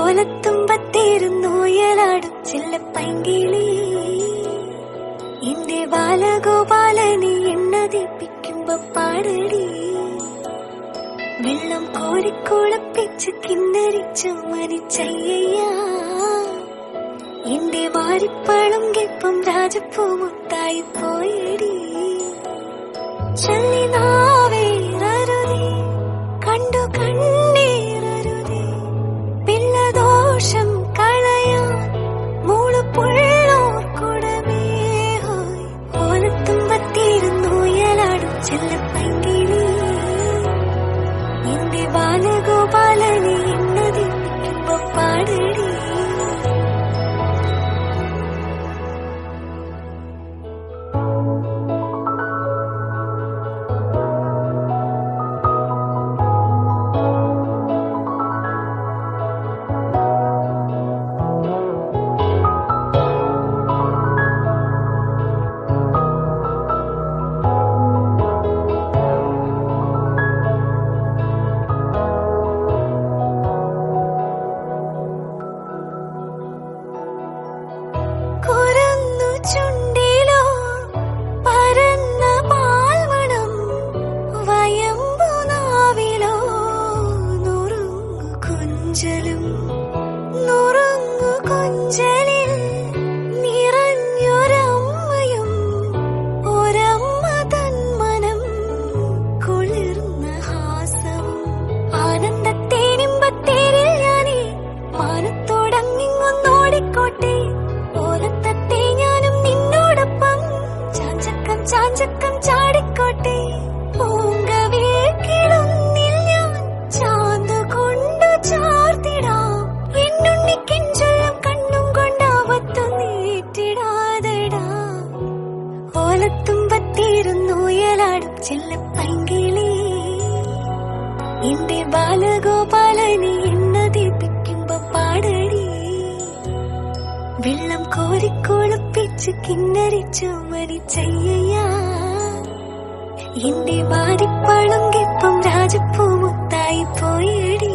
ഓലത്തുമ്പത്തിരുന്നുയലാടും ചെല്ലപ്പൈങ്കിളി എന്റെ ബാലഗോപാലനെ എണ്ണതിപ്പിക്കുമ്പോ പാടടി വെള്ളം കോരിക്കുളപ്പിച്ച് കിന്നരിച്ചു മരിച്ചയ്യ എന്റെ വാരിപ്പളം കെപ്പം രാജപ്പൂമുത്തായി പോയടി ചൊല്ലിനാവേറരുതേ കണ്ടു കണ്ണീരരുതേ പിള്ളദോഷം കളയാൻ മൂളുപുള്ളോർ കുടമേ ഹോയ് ഓലത്തുമ്പത്തിരുന്നുയലാടും ചെല്ലപ്പൈങ്കിളി എന്റെ ബാലഗോപാലനെ എണ്ണതിപ്പിക്കുമ്പോ പാടടി ചെല്ലപ്പൈങ്കിളി എന്റെ ബാലഗോപാലനെ എണ്ണതിപ്പിക്കുമ്പോ പാടടി വെള്ളം കോരിക്കുളപ്പിച്ച് കിന്നരിച്ചു മരിച്ചയ്യ എന്റെ വാരിപ്പളം കെപ്പം രാജപ്പൂമുത്തായി പോയടി